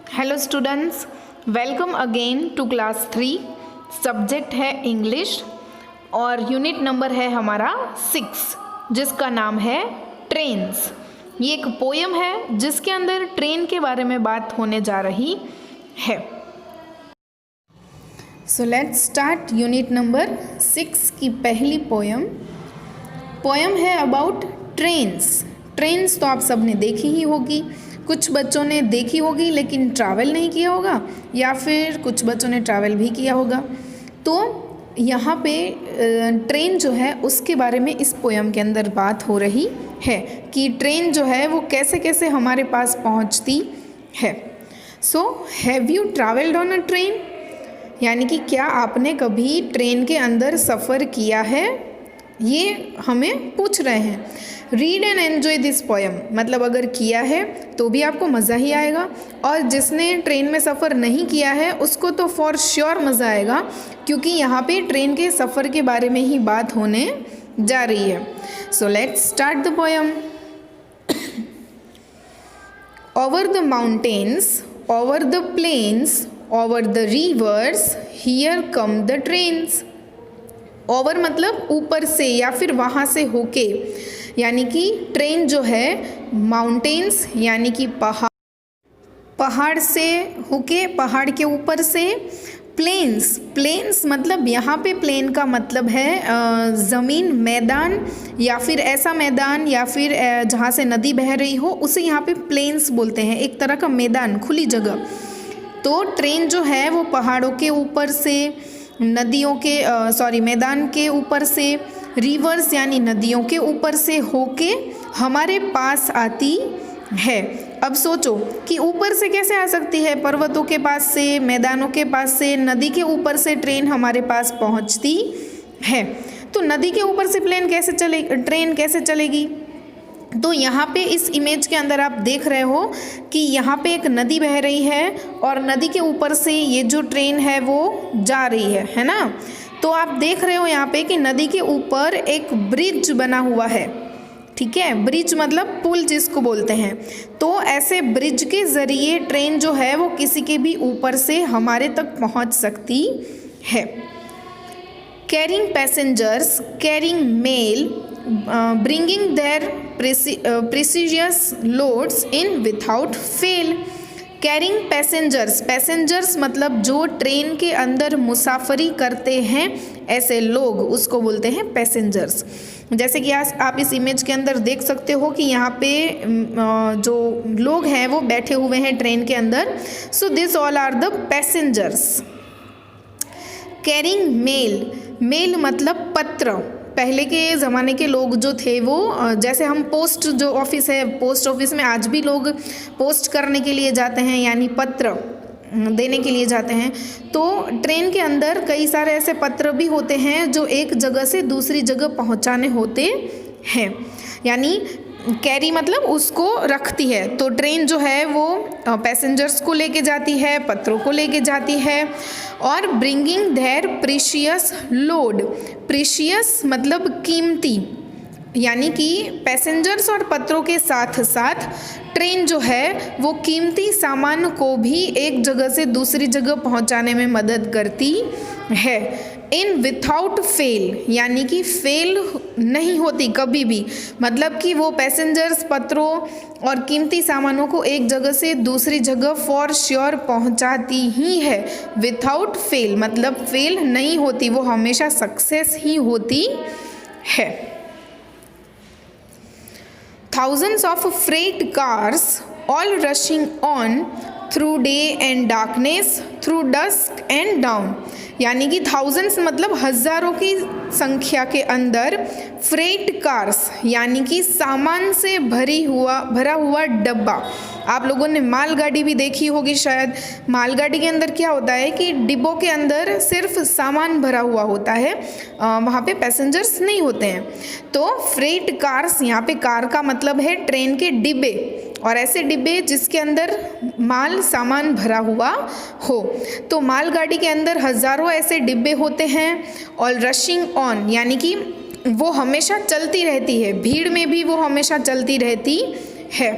Hello students, welcome again to class 3। Subject है English और unit number है हमारा 6, जिसका नाम है ट्रेन्स। ये एक पोयम है जिसके अंदर ट्रेन के बारे में बात होने जा रही है। So let's start unit number 6 की पहली पोयम है अबाउट ट्रेन्स। ट्रेन्स तो आप सब ने देखी ही होगी, कुछ बच्चों ने देखी होगी लेकिन ट्रैवल नहीं किया होगा, या फिर कुछ बच्चों ने ट्रैवल भी किया होगा। तो यहाँ पे ट्रेन जो है उसके बारे में इस पोयम के अंदर बात हो रही है कि ट्रेन जो है वो कैसे कैसे हमारे पास पहुँचती है। So have you travelled on a train, यानी कि क्या आपने कभी ट्रेन के अंदर सफ़र किया है, ये हमें पूछ रहे हैं। Read and enjoy this poem, मतलब अगर किया है तो भी आपको मज़ा ही आएगा, और जिसने ट्रेन में सफ़र नहीं किया है उसको तो फॉर श्योर मज़ा आएगा, क्योंकि यहाँ पे ट्रेन के सफ़र के बारे में ही बात होने जा रही है। So let's start the poem. Over the mountains, over the plains, over the rivers, here come the trains. Over मतलब ऊपर से या फिर वहाँ से होके, यानी कि ट्रेन जो है माउंटेन्स यानी कि पहाड़ से होके, पहाड़ के ऊपर से। प्लेन्स मतलब यहाँ पे प्लेन का मतलब है ज़मीन, मैदान, या फिर ऐसा मैदान या फिर जहाँ से नदी बह रही हो उसे यहाँ पे प्लेन्स बोलते हैं, एक तरह का मैदान, खुली जगह। तो ट्रेन जो है वो पहाड़ों के ऊपर से, नदियों के मैदान के ऊपर से, रिवर्स यानी नदियों के ऊपर से होके हमारे पास आती है। अब सोचो कि ऊपर से कैसे आ सकती है, पर्वतों के पास से, मैदानों के पास से, नदी के ऊपर से ट्रेन हमारे पास पहुंचती है। तो नदी के ऊपर से ट्रेन कैसे चलेगी? तो यहाँ पे इस इमेज के अंदर आप देख रहे हो कि यहाँ पे एक नदी बह रही है और नदी के ऊपर से ये जो ट्रेन है वो जा रही है ना। तो आप देख रहे हो यहाँ पे कि नदी के ऊपर एक ब्रिज बना हुआ है, ठीक है। ब्रिज मतलब पुल जिसको बोलते हैं। तो ऐसे ब्रिज के ज़रिए ट्रेन जो है वो किसी के भी ऊपर से हमारे तक पहुँच सकती है। Carrying passengers, carrying mail, bringing their precious loads in without fail। Carrying passengers मतलब जो ट्रेन के अंदर मुसाफरी करते हैं, ऐसे लोग, उसको बोलते हैं पैसेंजर्स। जैसे कि आज आप इस इमेज के अंदर देख सकते हो कि यहाँ पे जो लोग हैं वो बैठे हुए हैं ट्रेन के अंदर। So this all are the passengers. Carrying mail मतलब पत्र। पहले के ज़माने के लोग जो थे वो, जैसे हम पोस्ट जो ऑफिस है, पोस्ट ऑफिस में आज भी लोग पोस्ट करने के लिए जाते हैं, यानी पत्र देने के लिए जाते हैं। तो ट्रेन के अंदर कई सारे ऐसे पत्र भी होते हैं जो एक जगह से दूसरी जगह पहुंचाने होते हैं, यानी कैरी मतलब उसको रखती है। तो ट्रेन जो है वो पैसेंजर्स को लेके जाती है, पत्रों को लेके जाती है। और bringing their precious load, precious मतलब कीमती, यानी कि पैसेंजर्स और पत्रों के साथ साथ ट्रेन जो है वो कीमती सामान को भी एक जगह से दूसरी जगह पहुंचाने में मदद करती है। इन विथआउट फेल, यानी कि फेल नहीं होती कभी भी, मतलब कि वो पैसेंजर्स, पत्रों और कीमती सामानों को एक जगह से दूसरी जगह फॉर श्योर पहुंचाती ही है। विथआउट फेल मतलब फेल नहीं होती, वो हमेशा सक्सेस ही होती है। Thousands of freight cars all rushing on through day and darkness, through dusk and dawn। यानी कि थाउजेंड्स मतलब हज़ारों की संख्या के अंदर फ्रेट कार्स, यानी कि सामान से भरा हुआ डब्बा। आप लोगों ने मालगाड़ी भी देखी होगी शायद। मालगाड़ी के अंदर क्या होता है कि डिब्बों के अंदर सिर्फ सामान भरा हुआ होता है, वहाँ पे पैसेंजर्स नहीं होते हैं। तो फ्रेट कार्स, यहाँ पे कार का मतलब है ट्रेन के डिब्बे, और ऐसे डिब्बे जिसके अंदर माल सामान भरा हुआ हो। तो मालगाड़ी के अंदर हज़ारों ऐसे डिब्बे होते हैं। और रशिंग ऑन यानी कि वो हमेशा चलती रहती है, भीड़ में भी वो हमेशा चलती रहती है।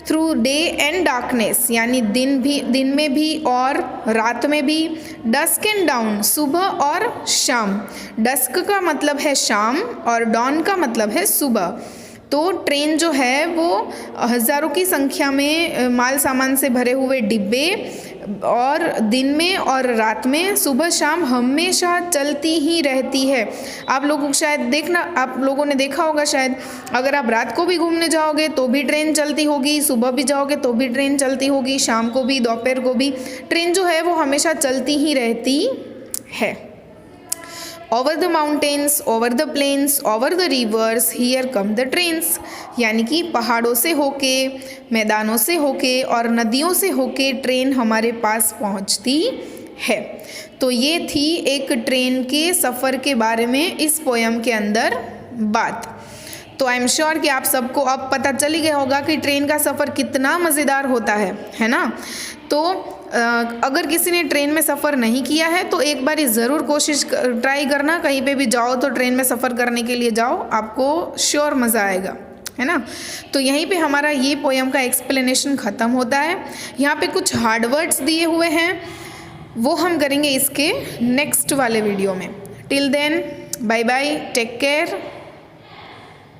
थ्रू डे एंड डार्कनेस, यानी दिन में भी और रात में भी। डस्क एंड डाउन, सुबह और शाम। डस्क का मतलब है शाम और डॉन का मतलब है सुबह। तो ट्रेन जो है वो हज़ारों की संख्या में माल सामान से भरे हुए डिब्बे और दिन में और रात में, सुबह शाम हमेशा चलती ही रहती है। आप लोगों ने देखा होगा शायद, अगर आप रात को भी घूमने जाओगे तो भी ट्रेन चलती होगी, सुबह भी जाओगे तो भी ट्रेन चलती होगी, शाम को भी, दोपहर को भी। ट्रेन जो है वो हमेशा चलती ही रहती है। Over the mountains, over the plains, over the rivers, here come the trains, यानी कि पहाड़ों से होके, मैदानों से होके और नदियों से होके ट्रेन हमारे पास पहुंचती है। तो ये थी एक ट्रेन के सफ़र के बारे में इस पोयम के अंदर बात। तो आई एम श्योर कि आप सबको अब पता चल ही गया होगा कि ट्रेन का सफ़र कितना मज़ेदार होता है ना। तो अगर किसी ने ट्रेन में सफ़र नहीं किया है तो एक बार ज़रूर ट्राई करना, कहीं पे भी जाओ तो ट्रेन में सफ़र करने के लिए जाओ, आपको श्योर मज़ा आएगा, है ना। तो यहीं पे हमारा ये पोयम का एक्सप्लेनेशन ख़त्म होता है। यहाँ पे कुछ हार्ड वर्ड्स दिए हुए हैं, वो हम करेंगे इसके नेक्स्ट वाले वीडियो में। Till then, bye bye, take care.